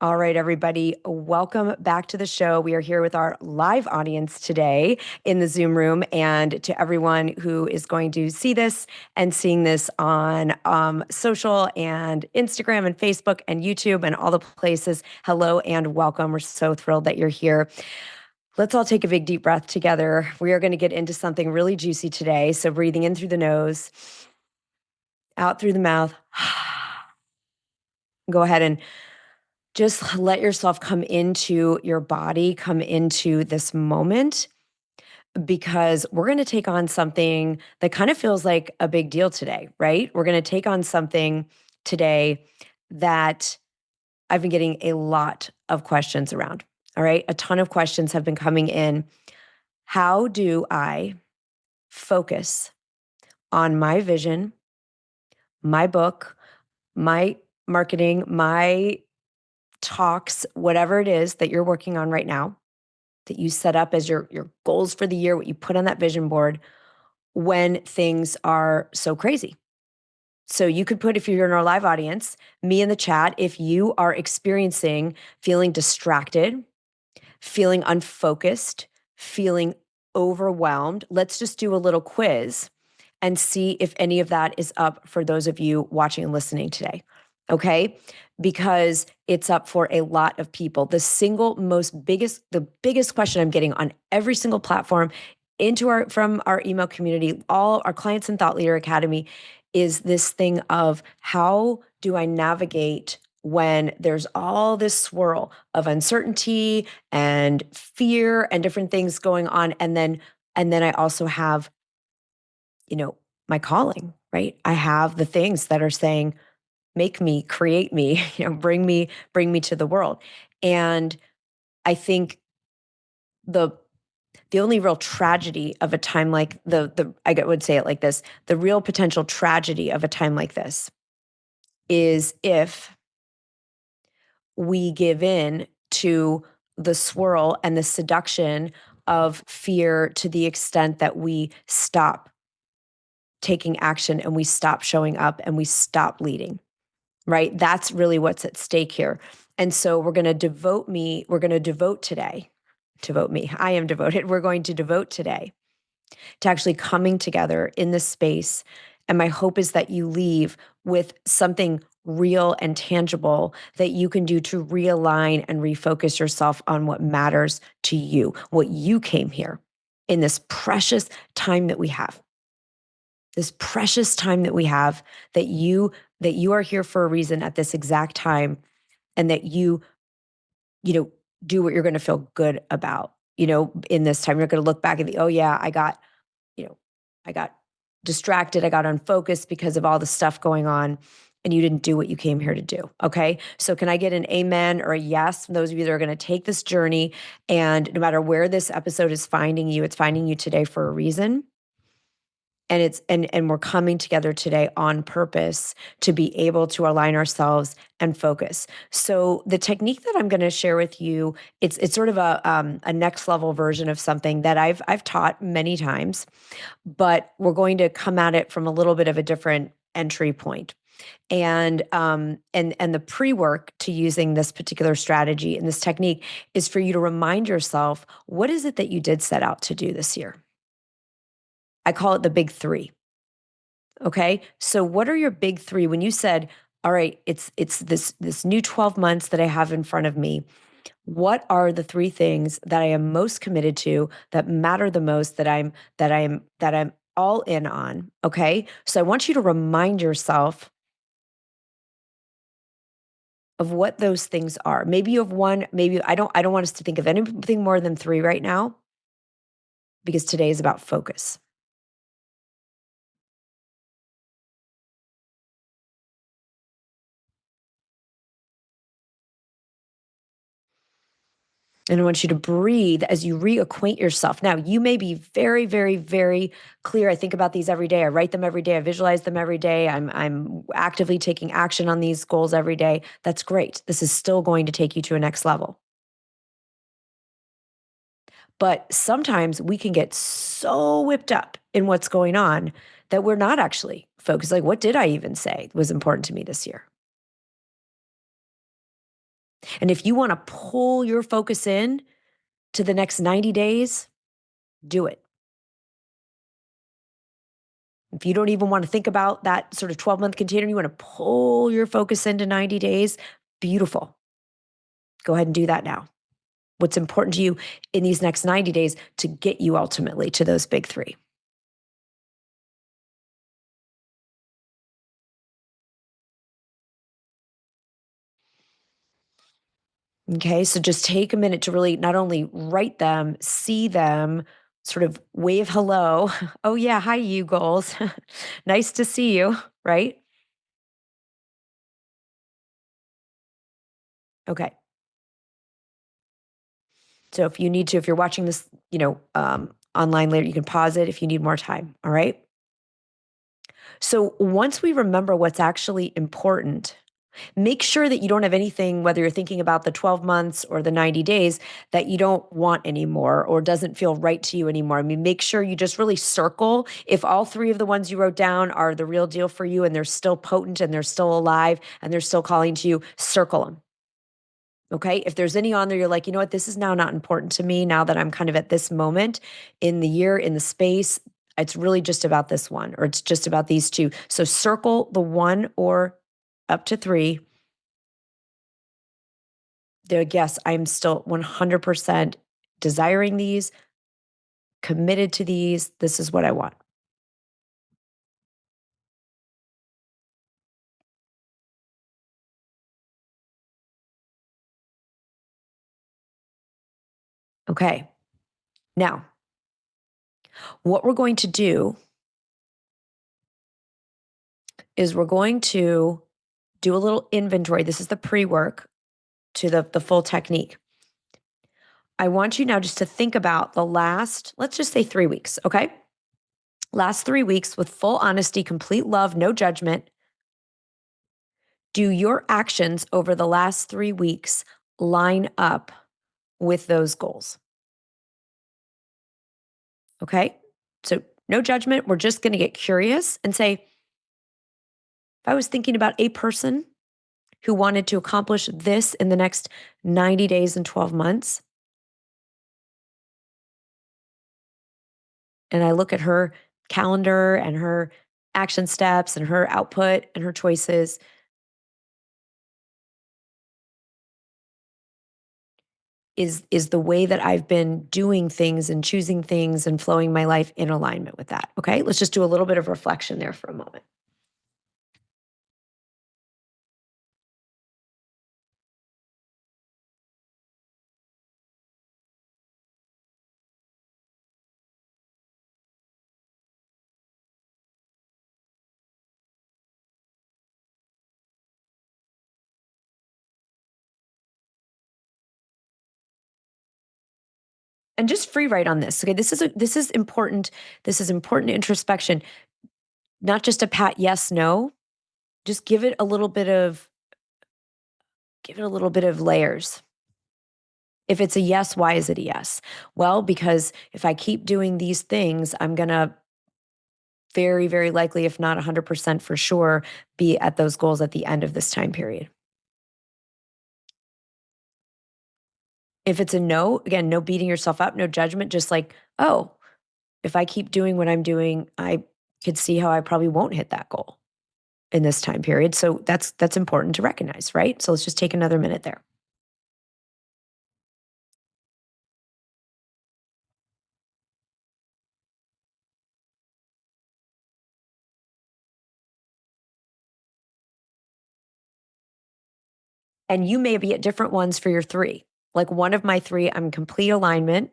All right, everybody, welcome back to the show. We are here with our live audience today in the Zoom room, and to everyone who is going to see this and seeing this on social and Instagram and Facebook and YouTube and all the places. Hello and welcome. We're so thrilled that you're here. Let's all take a big deep breath together. We are going to get into something really juicy today. So breathing in through the nose, out through the mouth. Go ahead and just let yourself come into your body, come into this moment, because we're going to take on something that kind of feels like a big deal today, right? We're going to take on something today that I've been getting a lot of questions around. All right. A ton of questions have been coming in. How do I focus on my vision, my book, my marketing, my talks, whatever it is that you're working on right now, that you set up as your goals for the year, what you put on that vision board when things are so crazy? So you could put, if you're in our live audience, me in the chat, if you are experiencing feeling distracted, feeling unfocused, feeling overwhelmed, let's just do a little quiz and see if any of that is up for those of you watching and listening today. Okay? Because it's up for a lot of people. The biggest question I'm getting on every single platform from our email community, all our clients in Thought Leader Academy, is this thing of how do I navigate when there's all this swirl of uncertainty and fear and different things going on. And then I also have, my calling, right? I have the things that are saying, make me, create me, bring me to the world. And I think the only real tragedy of a time like I would say it like this, the real potential tragedy of a time like this is if we give in to the swirl and the seduction of fear to the extent that we stop taking action and we stop showing up and we stop leading, right? That's really what's at stake here. And so we're going to devote today, I am devoted. We're going to devote today to actually coming together in this space. And my hope is that you leave with something real and tangible that you can do to realign and refocus yourself on what matters to you, what you came here in this precious time that we have. This precious time that we have, that you are here for a reason at this exact time, and that you do what you're going to feel good about, in this time. You're going to look back and oh yeah, I got distracted, I got unfocused because of all the stuff going on, and you didn't do what you came here to do. Okay. So can I get an amen or a yes from those of you that are going to take this journey? And no matter where this episode is finding you, it's finding you today for a reason. And and we're coming together today on purpose to be able to align ourselves and focus. So the technique that I'm going to share with you, it's sort of a next level version of something that I've taught many times, but we're going to come at it from a little bit of a different entry point. And the pre-work to using this particular strategy and this technique is for you to remind yourself, what is it that you did set out to do this year? I call it the big three. Okay. So what are your big three? When you said, all right, it's this new 12 months that I have in front of me, what are the three things that I am most committed to, that matter the most, that I'm all in on? Okay. So I want you to remind yourself of what those things are. Maybe you have one, maybe I don't want us to think of anything more than three right now, because today is about focus. And I want you to breathe as you reacquaint yourself. Now, you may be very, very, very clear. I think about these every day. I write them every day. I visualize them every day. I'm actively taking action on these goals every day. That's great. This is still going to take you to a next level. But sometimes we can get so whipped up in what's going on that we're not actually focused. Like, what did I even say was important to me this year? And if you want to pull your focus in to the next 90 days, do it. If you don't even want to think about that sort of 12-month container, you want to pull your focus into 90 days, beautiful. Go ahead and do that now. What's important to you in these next 90 days to get you ultimately to those big three? Okay, so just take a minute to really not only write them, see them, sort of wave hello. Oh, yeah, hi, you goals. Nice to see you, right? Okay. So if you need to, if you're watching this, online later, you can pause it if you need more time. All right. So once we remember what's actually important, make sure that you don't have anything, whether you're thinking about the 12 months or the 90 days, that you don't want anymore or doesn't feel right to you anymore. I mean, make sure you just really circle if all three of the ones you wrote down are the real deal for you and they're still potent and they're still alive and they're still calling to you, circle them. Okay. If there's any on there, you're like, you know what, this is now not important to me now that I'm kind of at this moment in the year, in the space. It's really just about this one, or it's just about these two. So circle the one or up to three. There, yes, I'm still 100% desiring these, committed to these. This is what I want. Okay. Now, what we're going to do is we're going to do a little inventory. This is the pre work to the full technique. I want you now just to think about the last, let's just say 3 weeks, okay? Last 3 weeks with full honesty, complete love, no judgment. Do your actions over the last 3 weeks line up with those goals? Okay. So, no judgment. We're just going to get curious and say, if I was thinking about a person who wanted to accomplish this in the next 90 days and 12 months, and I look at her calendar and her action steps and her output and her choices, is the way that I've been doing things and choosing things and flowing my life in alignment with that. Okay. Let's just do a little bit of reflection there for a moment. And just free write on this. Okay. This is important. This is important introspection, not just a pat yes, no. Just give it a little bit of layers. If it's a yes, why is it a yes? Well, because if I keep doing these things, I'm going to very, very likely, if not 100% for sure, be at those goals at the end of this time period. If it's a no, again, no beating yourself up, no judgment, just like, oh, if I keep doing what I'm doing, I could see how I probably won't hit that goal in this time period. So that's important to recognize, right? So let's just take another minute there. And you may be at different ones for your three. Like one of my three, I'm complete alignment.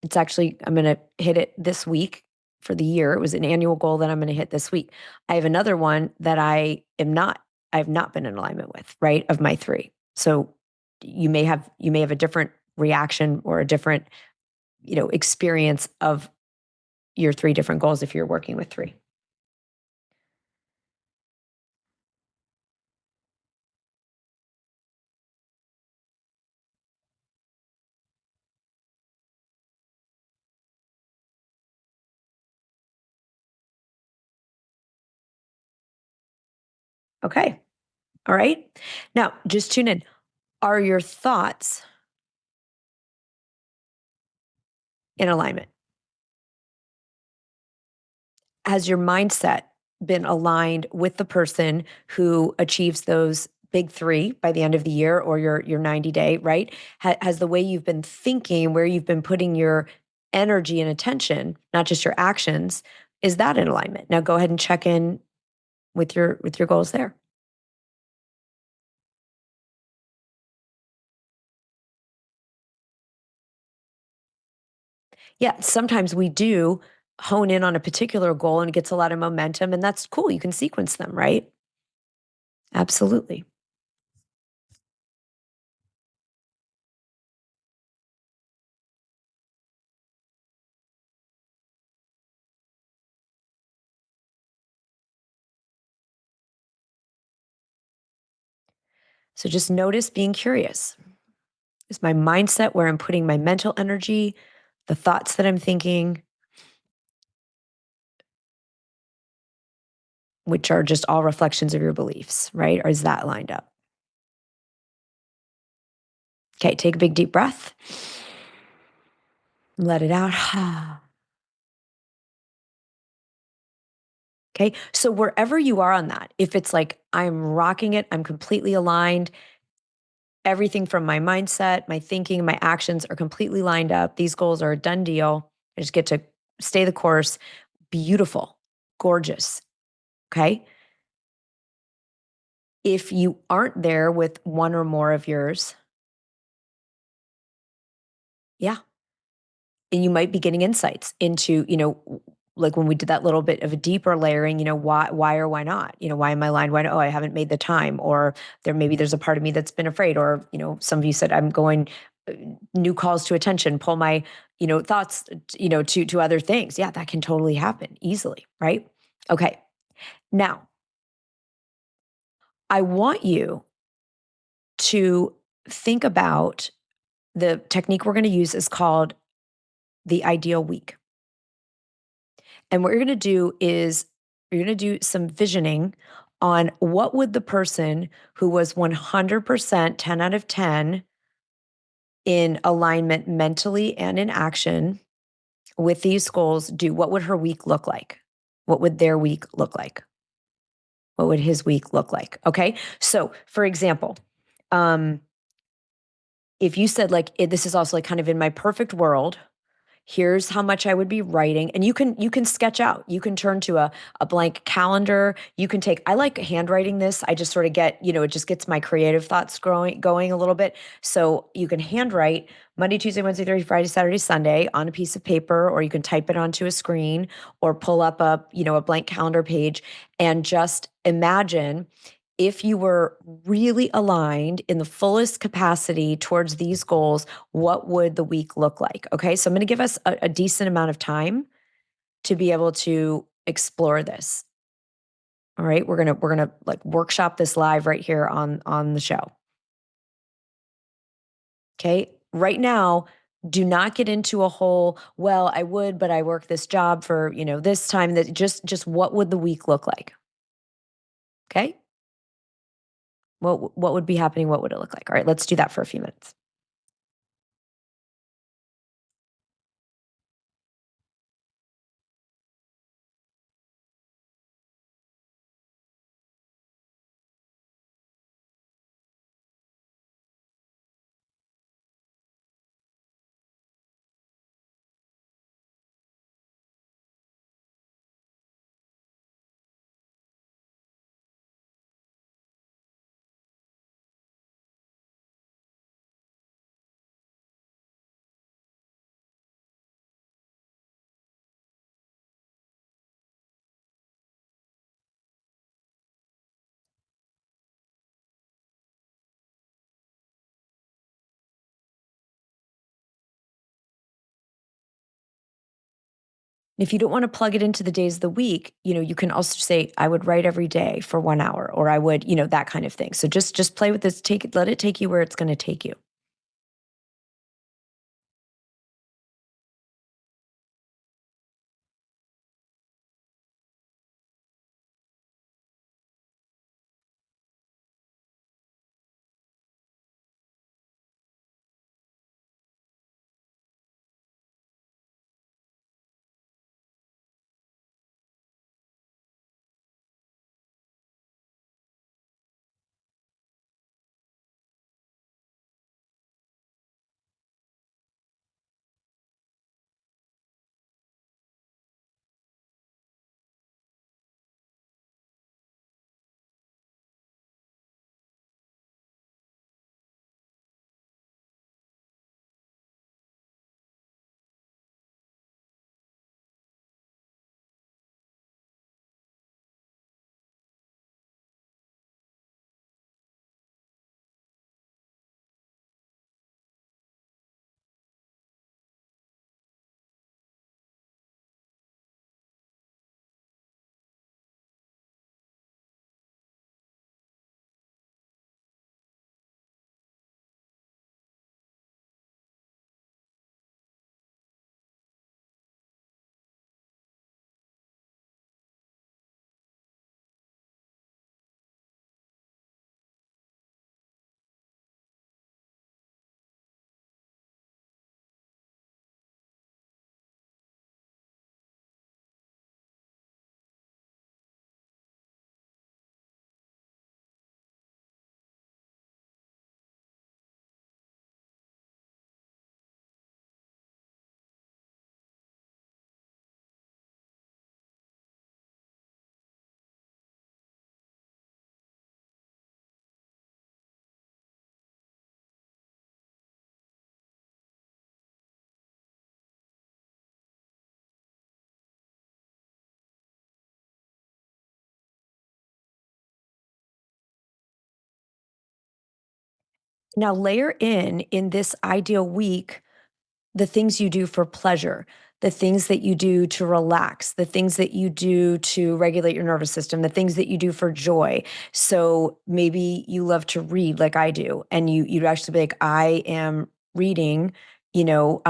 It's actually, I'm going to hit it this week for the year. It was an annual goal that I'm going to hit this week. I have another one that I've not been in alignment with, right? Of my three. So you may have a different reaction or a different, experience of your three different goals if you're working with three. Okay. All right. Now just tune in. Are your thoughts in alignment? Has your mindset been aligned with the person who achieves those big 3 by the end of the year or your 90-day, right? Has the way you've been thinking, where you've been putting your energy and attention, not just your actions, is that in alignment? Now go ahead and check in with your goals there. Yeah, sometimes we do hone in on a particular goal and it gets a lot of momentum, and that's cool. You can sequence them, right? Absolutely. So just notice being curious. Is my mindset where I'm putting my mental energy, the thoughts that I'm thinking, which are just all reflections of your beliefs, right? Or is that lined up? Okay, take a big deep breath. Let it out. Okay, so wherever you are on that, if it's like I'm rocking it, I'm completely aligned, everything from my mindset, my thinking, my actions are completely lined up. These goals are a done deal. I just get to stay the course. Beautiful, gorgeous. Okay. If you aren't there with one or more of yours, yeah, and you might be getting insights into, like when we did that little bit of a deeper layering, why or why not? Why am I aligned? Why? Oh, I haven't made the time, or there's a part of me that's been afraid, or some of you said I'm going uh, new calls to attention, pull my thoughts, to other things. Yeah, that can totally happen easily, right? Okay, now I want you to think about the technique we're going to use is called the ideal week. And what you're going to do is you're going to do some visioning on what would the person who was 100% 10 out of 10 in alignment mentally and in action with these goals do? What would her week look like? What would their week look like? What would his week look like? Okay. So, for example, um, if you said, like, this is also like kind of in my perfect world, here's how much I would be writing. And you can sketch out. You can turn to a blank calendar. You can take, I like handwriting this. I just sort of get, it just gets my creative thoughts going a little bit. So you can handwrite Monday, Tuesday, Wednesday, Thursday, Friday, Saturday, Sunday on a piece of paper, or you can type it onto a screen or pull up a blank calendar page and just imagine if you were really aligned in the fullest capacity towards these goals, what would the week look like? Okay. So I'm going to give us a decent amount of time to be able to explore this. All right. We're gonna like workshop this live right here on the show. Okay. Right now, do not get into a whole, well, I would, but I work this job for, this time, that just what would the week look like? Okay. What would be happening? What would it look like? All right, let's do that for a few minutes. If you don't wanna plug it into the days of the week, you can also say, "I would write every day for 1 hour," or "I would," that kind of thing. So just play with this, let it take you where it's gonna take you. Now layer in this ideal week, the things you do for pleasure, the things that you do to relax, the things that you do to regulate your nervous system, the things that you do for joy. So maybe you love to read like I do, and you'd actually be like, I am reading, you know,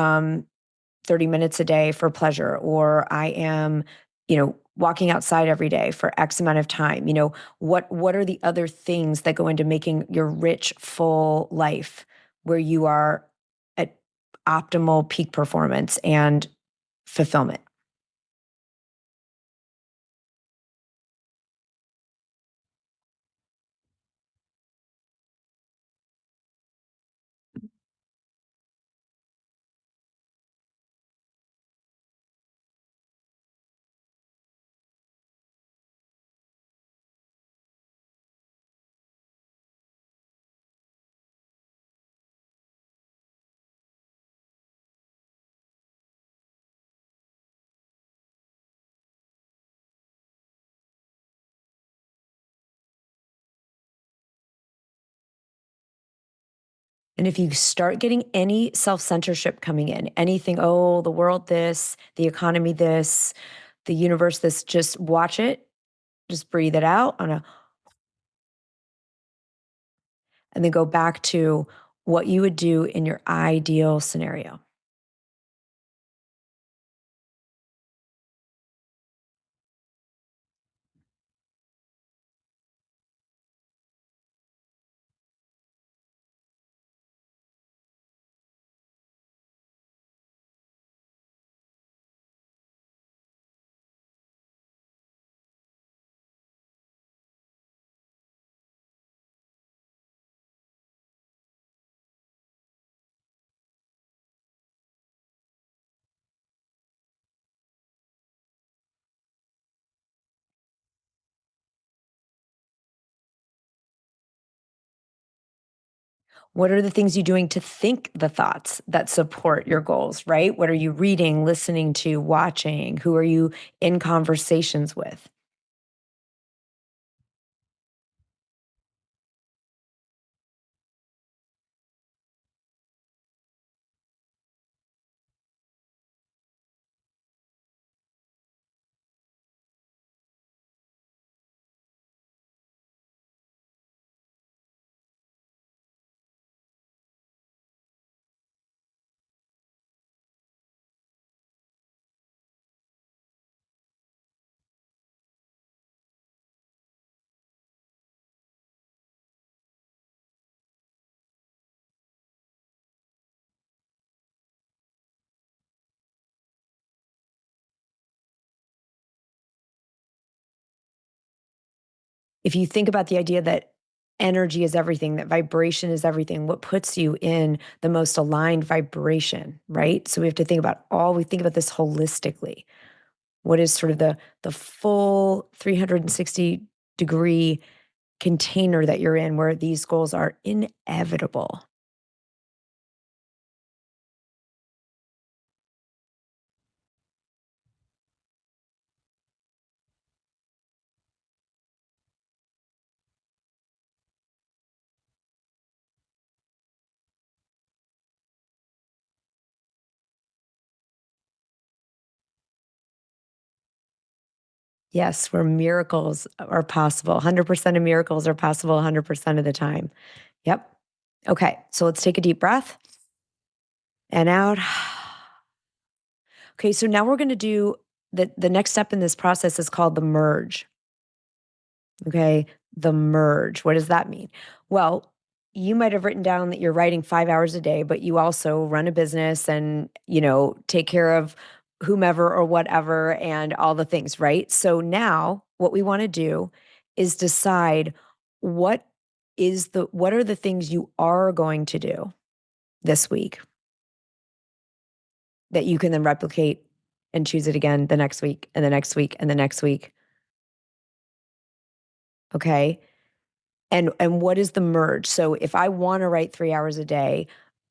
30 minutes a day for pleasure, or I am, walking outside every day for X amount of time. What are the other things that go into making your rich, full life where you are at optimal peak performance and fulfillment? And if you start getting any self censorship coming in, anything, oh, the world this, the economy this, the universe this, just watch it, just breathe it out and then go back to what you would do in your ideal scenario. What are the things you're doing to think the thoughts that support your goals, right? What are you reading, listening to, watching? Who are you in conversations with? If you think about the idea that energy is everything, that vibration is everything, what puts you in the most aligned vibration, right? So we have to think about we think about this holistically. What is sort of the full 360-degree container that you're in where these goals are inevitable? Yes, where miracles are possible. 100% of miracles are possible 100% of the time. Yep. Okay, so let's take a deep breath and out. Okay, so now we're going to do the next step in this process is called the merge. Okay, the merge. What does that mean? Well, you might have written down that you're writing 5 hours a day, but you also run a business and, take care of whomever or whatever and all the things, right? So now what we want to do is decide what what are the things you are going to do this week that you can then replicate and choose it again the next week and the next week and the next week. Okay. And what is the merge? So if I wanna write 3 hours a day,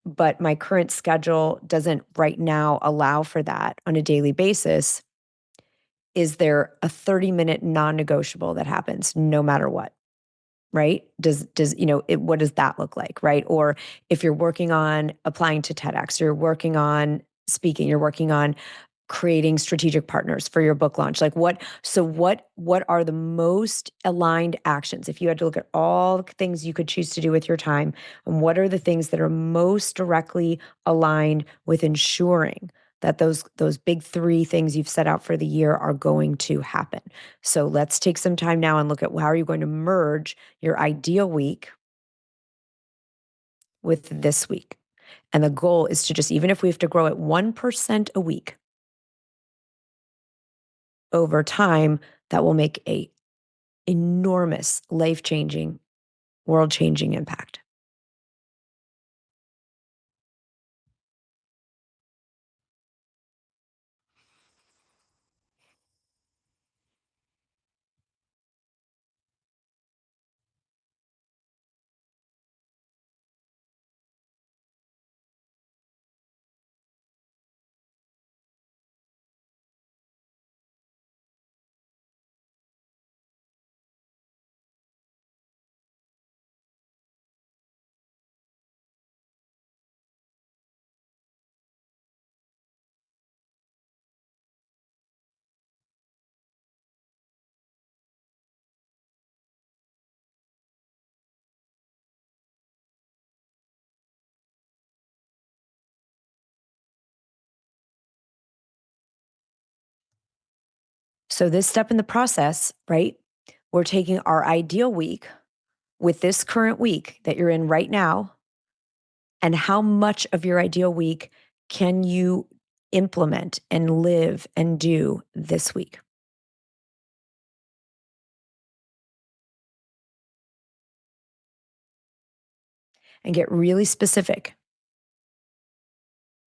but my current schedule doesn't right now allow for that on a daily basis, is there a 30-minute non-negotiable that happens no matter what? right? What does that look like, right? Or if you're working on applying to TEDx, you're working on speaking, you're working on creating strategic partners for your book launch. Like what are the most aligned actions? If you had to look at all the things you could choose to do with your time, and what are the things that are most directly aligned with ensuring that those big three things you've set out for the year are going to happen. So let's take some time now and look at how are you going to merge your ideal week with this week. And the goal is to just, even if we have to grow at 1% a week over time, that will make a enormous life-changing, world-changing impact. So this step in the process, right? We're taking our ideal week with this current week that you're in right now, and how much of your ideal week can you implement and live and do this week? And get really specific.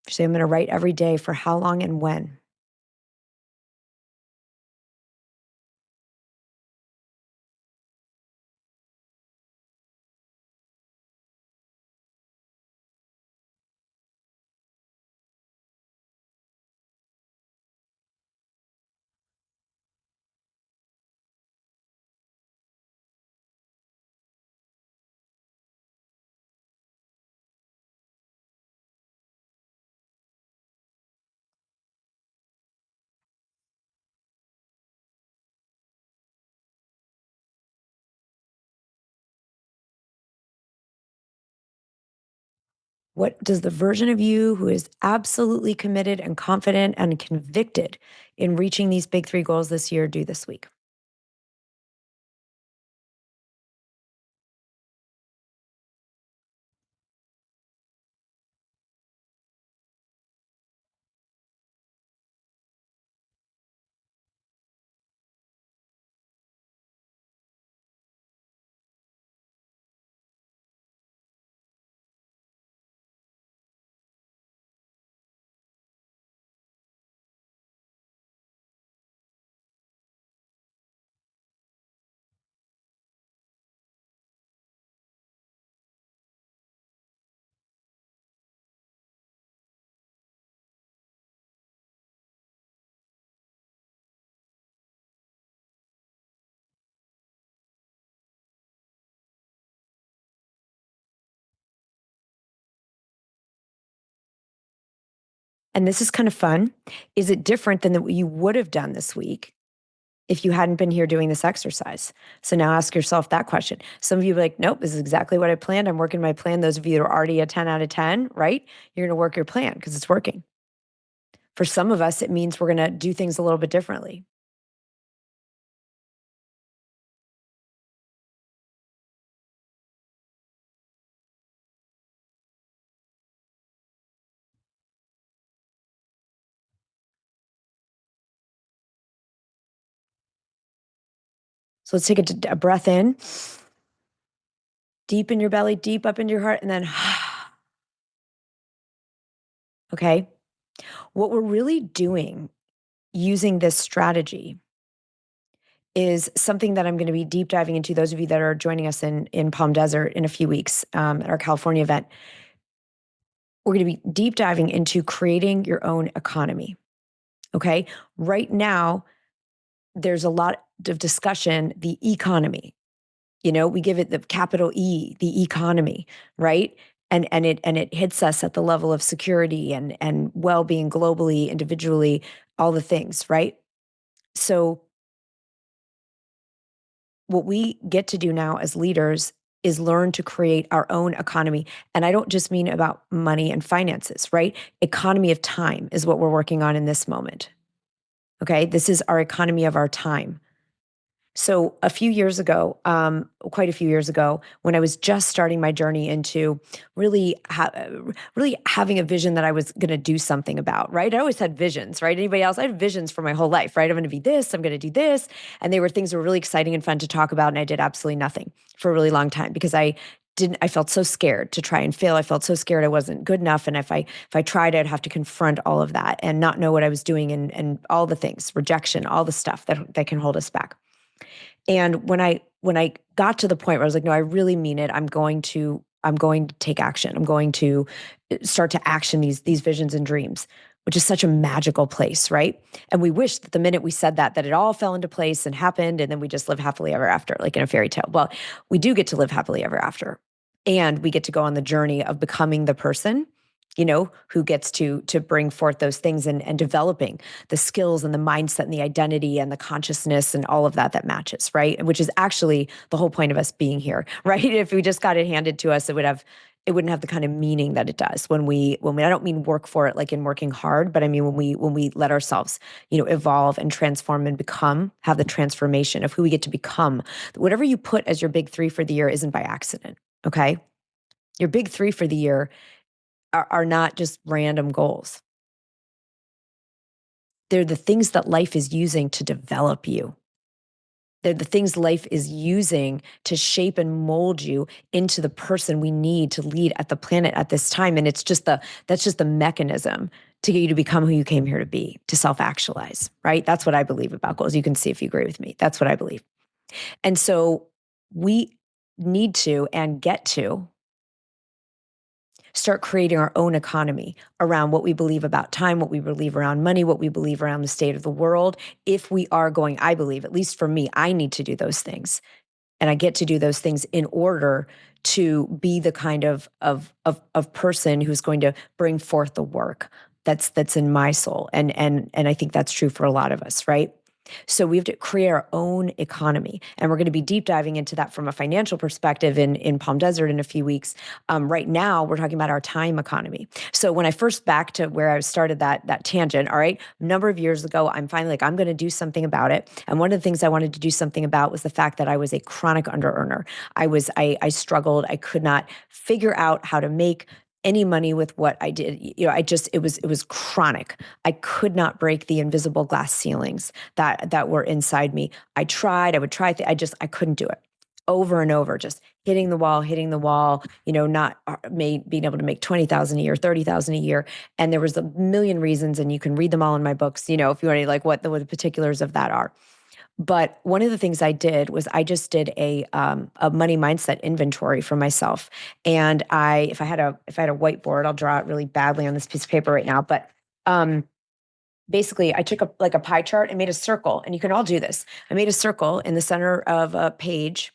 Say, I'm going to write every day for how long and when. What does the version of you who is absolutely committed and confident and convicted in reaching these big three goals this year do this week? And this is kind of fun. Is it different than what you would have done this week if you hadn't been here doing this exercise? So now ask yourself that question. Some of you are like, nope, this is exactly what I planned. I'm working my plan. Those of you that are already a 10 out of 10, right? You're going to work your plan because it's working. For some of us, it means we're going to do things a little bit differently. So let's take a breath in, deep in your belly, deep up into your heart, and then, okay. What we're really doing using this strategy is something that I'm going to be deep diving into. Those of you that are joining us in Palm Desert in a few weeks at our California event, we're going to be deep diving into creating your own economy. Okay. Right now, there's a lot of discussion, the economy. We give it the capital E, the economy, right? And it hits us at the level of security and well-being globally, individually, all the things, right? So what we get to do now as leaders is learn to create our own economy. And I don't just mean about money and finances, right? Economy of time is what we're working on in this moment. Okay. This is our economy of our time. So a few years ago, quite a few years ago, when I was just starting my journey into really having a vision that I was going to do something about, right? I always had visions, right? Anybody else? I had visions for my whole life, right? I'm going to be this, I'm going to do this, and they were things that were really exciting and fun to talk about, and I did absolutely nothing for a really long time because I felt so scared to try and fail. I felt so scared I wasn't good enough. And if I tried, I'd have to confront all of that and not know what I was doing and all the things, rejection, all the stuff that can hold us back. And when I got to the point where I was like, no, I really mean it. I'm going to take action. I'm going to start to action these visions and dreams, which is such a magical place, right? And we wish that the minute we said that it all fell into place and happened, and then we just live happily ever after, like in a fairy tale. Well, we do get to live happily ever after, and we get to go on the journey of becoming the person, who gets to bring forth those things and developing the skills and the mindset and the identity and the consciousness and all of that matches, right? Which is actually the whole point of us being here, right? If we just got it handed to us, it wouldn't have the kind of meaning that it does when we I don't mean work for it like in working hard, but I mean when we let ourselves, evolve and transform and have the transformation of who we get to become. Whatever you put as your big three for the year isn't by accident. Okay. Your big three for the year are not just random goals. They're the things that life is using to develop you. They're the things life is using to shape and mold you into the person we need to lead at the planet at this time. And that's just the mechanism to get you to become who you came here to be, to self-actualize, right? That's what I believe about goals. You can see if you agree with me. That's what I believe. And so we need to and get to start creating our own economy around what we believe about time, what we believe around money, what we believe around the state of the world. If we are going, I believe, at least for me, I need to do those things. And I get to do those things in order to be the kind of person who's going to bring forth the work that's in my soul. And I think that's true for a lot of us, right? So we have to create our own economy. And we're going to be deep diving into that from a financial perspective in Palm Desert in a few weeks. Right now, we're talking about our time economy. So when I first back to where I started that tangent, all right, a number of years ago, I'm finally like, I'm going to do something about it. And one of the things I wanted to do something about was the fact that I was a chronic under earner. I struggled. I could not figure out how to make any money with what I did. It was chronic. I could not break the invisible glass ceilings that were inside me. I tried, I would try, I couldn't do it. Over and over, just hitting the wall, not being able to make 20,000 a year, 30,000 a year. And there was a million reasons, and you can read them all in my books, if you want to like what the particulars of that are. But one of the things I did was I just did a money mindset inventory for myself. And if I had a whiteboard, I'll draw it really badly on this piece of paper right now. But basically, I took a pie chart and made a circle. And you can all do this. I made a circle in the center of a page,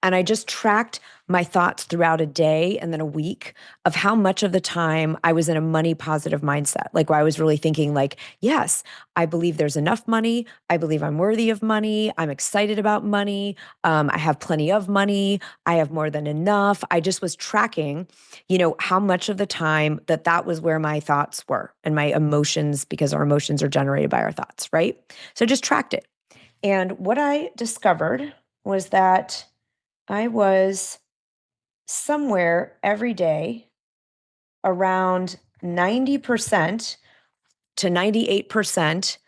and I just tracked my thoughts throughout a day and then a week of how much of the time I was in a money positive mindset. Like where I was really thinking like, yes, I believe there's enough money. I believe I'm worthy of money. I'm excited about money. I have plenty of money. I have more than enough. I just was tracking, how much of the time that was where my thoughts were and my emotions, because our emotions are generated by our thoughts, right? So I just tracked it. And what I discovered was that I was somewhere every day around 90% to 98%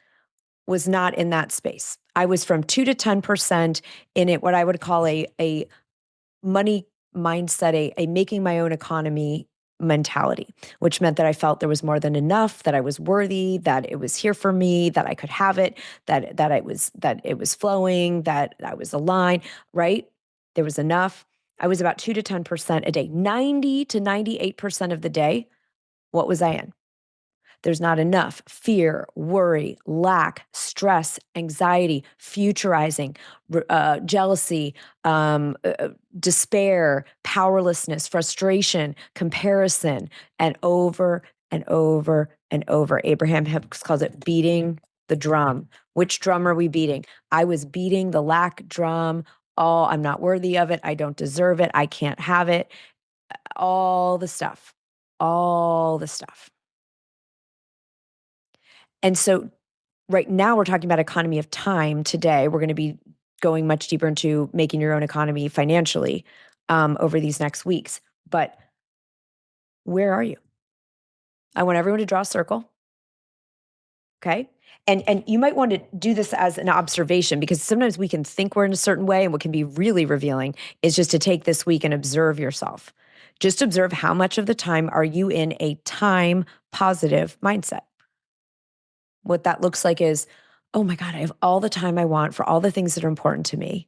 was not in that space. I was from 2 to 10% in it, what I would call a money mindset, a making my own economy mentality, which meant that I felt there was more than enough, that I was worthy, that it was here for me, that I could have it, that it was flowing, that I was aligned, right? There was enough. I was about 2 to 10% a day. 90 to 98% of the day, what was I in? There's not enough. Fear, worry, lack, stress, anxiety, futurizing, jealousy, despair, powerlessness, frustration, comparison, and over and over and over. Abraham Hicks calls it beating the drum. Which drum are we beating? I was beating the lack drum. Oh, I'm not worthy of it. I don't deserve it. I can't have it. All the stuff. All the stuff. And so right now we're talking about economy of time today. We're going to be going much deeper into making your own economy financially over these next weeks. But where are you? I want everyone to draw a circle. Okay. And you might want to do this as an observation because sometimes we can think we're in a certain way, and what can be really revealing is just to take this week and observe yourself. Just observe how much of the time are you in a time positive mindset. What that looks like is, oh my God, I have all the time I want for all the things that are important to me.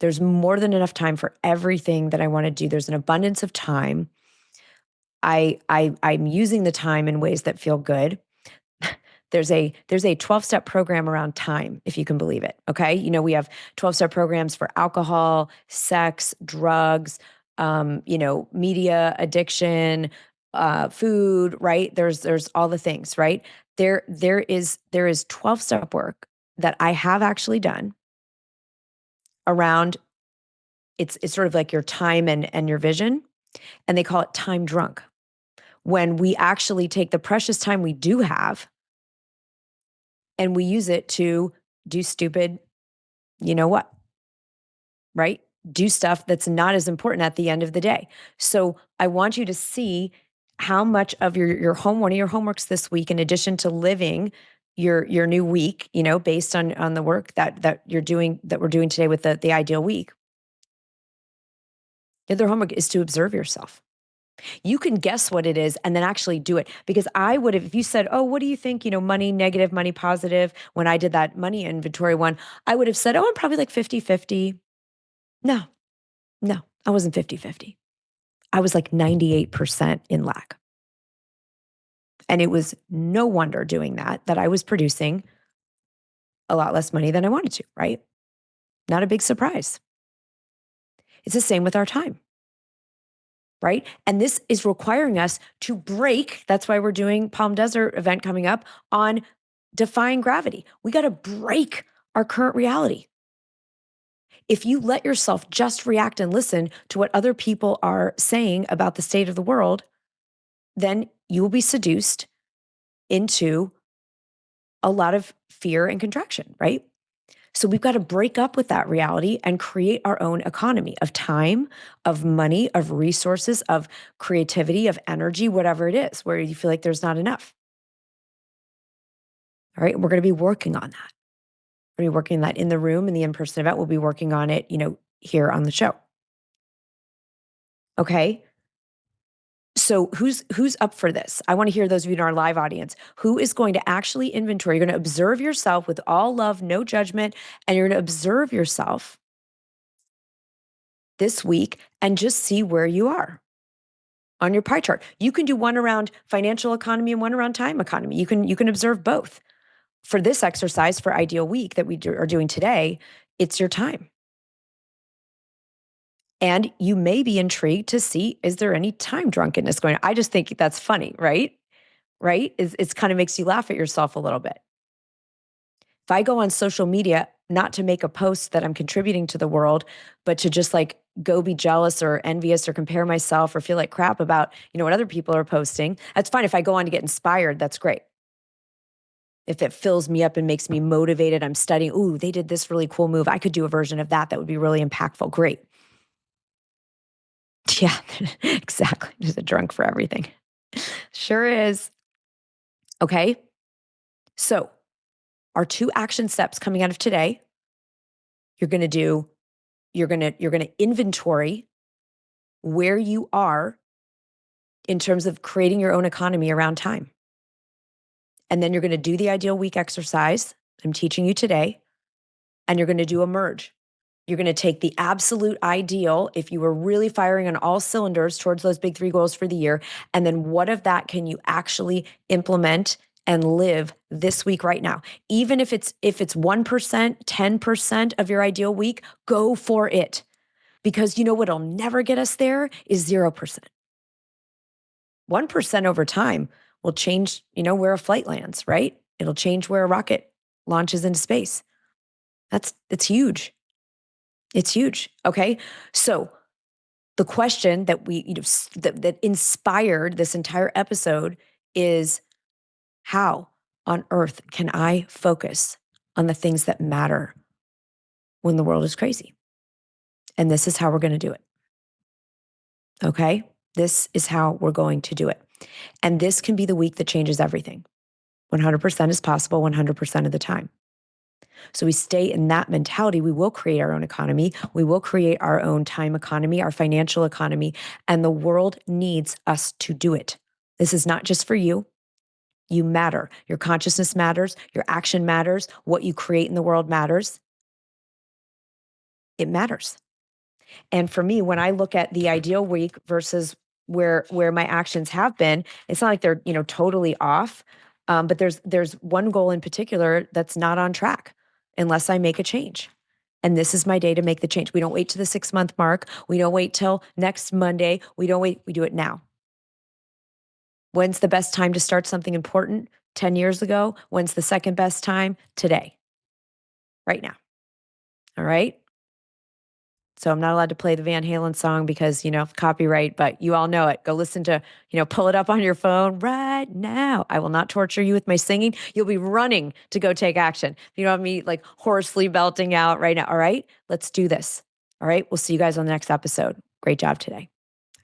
There's more than enough time for everything that I want to do. There's an abundance of time. I'm using the time in ways that feel good. There's a 12-step program around time, if you can believe it. Okay. We have 12-step programs for alcohol, sex, drugs, media addiction, food, right? There's all the things, right? There is 12-step work that I have actually done around it's sort of like your time and your vision, and they call it time drunk. When we actually take the precious time we do have and we use it to do stupid, you know what, right? Do stuff that's not as important at the end of the day. So I want you to see how much of one of your homeworks this week, in addition to living your new week, based on the work that you're doing, that we're doing today with the ideal week. The other homework is to observe yourself. You can guess what it is and then actually do it. Because I would have, if you said, oh, what do you think, money negative, money positive, when I did that money inventory one, I would have said, oh, I'm probably like 50-50. No, no, I wasn't 50-50. I was like 98% in lack. And it was no wonder doing that I was producing a lot less money than I wanted to, right? Not a big surprise. It's the same with our time. Right? And this is requiring us to break. That's why we're doing Palm Desert event coming up on defying gravity. We got to break our current reality. If you let yourself just react and listen to what other people are saying about the state of the world, then you will be seduced into a lot of fear and contraction, right? So we've got to break up with that reality and create our own economy of time, of money, of resources, of creativity, of energy, whatever it is, where you feel like there's not enough. All right. And we're going to be working on that. We're going to be working on that in the room, in the in-person event. We'll be working on it, here on the show. Okay. So who's up for this? I want to hear those of you in our live audience. Who is going to actually inventory? You're going to observe yourself with all love, no judgment, and you're going to observe yourself this week and just see where you are on your pie chart. You can do one around financial economy and one around time economy. You can observe both. For this exercise for Ideal Week that we are doing today, it's your time. And you may be intrigued to see, is there any time drunkenness going on? I just think that's funny, right? Right? It's kind of makes you laugh at yourself a little bit. If I go on social media, not to make a post that I'm contributing to the world, but to just like go be jealous or envious or compare myself or feel like crap about, what other people are posting, that's fine. If I go on to get inspired, that's great. If it fills me up and makes me motivated, I'm studying, ooh, they did this really cool move. I could do a version of that would be really impactful. Great. Yeah, exactly. There's a drunk for everything. Sure is. Okay. So our 2 action steps coming out of today, you're going to inventory where you are in terms of creating your own economy around time. And then you're going to do the Ideal Week exercise I'm teaching you today, and you're going to do a merge. You're going to take the absolute ideal, if you were really firing on all cylinders towards those big 3 goals for the year, and then what of that can you actually implement and live this week right now. Even if it's 1%, 10% of your ideal week, go for it. Because you know what'll never get us there is 0%. 1% over time will change, where a flight lands, right? It'll change where a rocket launches into space. It's huge. It's huge. Okay. So the question that that inspired this entire episode is, how on earth can I focus on the things that matter when the world is crazy? And this is how we're going to do it. Okay. This is how we're going to do it. And this can be the week that changes everything. 100% is possible 100% of the time. So we stay in that mentality. We will create our own economy. We will create our own time economy, our financial economy, and the world needs us to do it. This is not just for you. You matter. Your consciousness matters. Your action matters. What you create in the world matters. It matters. And for me, when I look at the ideal week versus where my actions have been, it's not like they're totally off. But there's one goal in particular that's not on track unless I make a change. And this is my day to make the change. We don't wait to the 6-month mark. We don't wait till next Monday. We don't wait. We do it now. When's the best time to start something important? 10 years ago. When's the second best time? Today. Right now. All right. So I'm not allowed to play the Van Halen song because, copyright, but you all know it. Go listen to, pull it up on your phone right now. I will not torture you with my singing. You'll be running to go take action. You don't have me like hoarsely belting out right now. All right, let's do this. All right. We'll see you guys on the next episode. Great job today.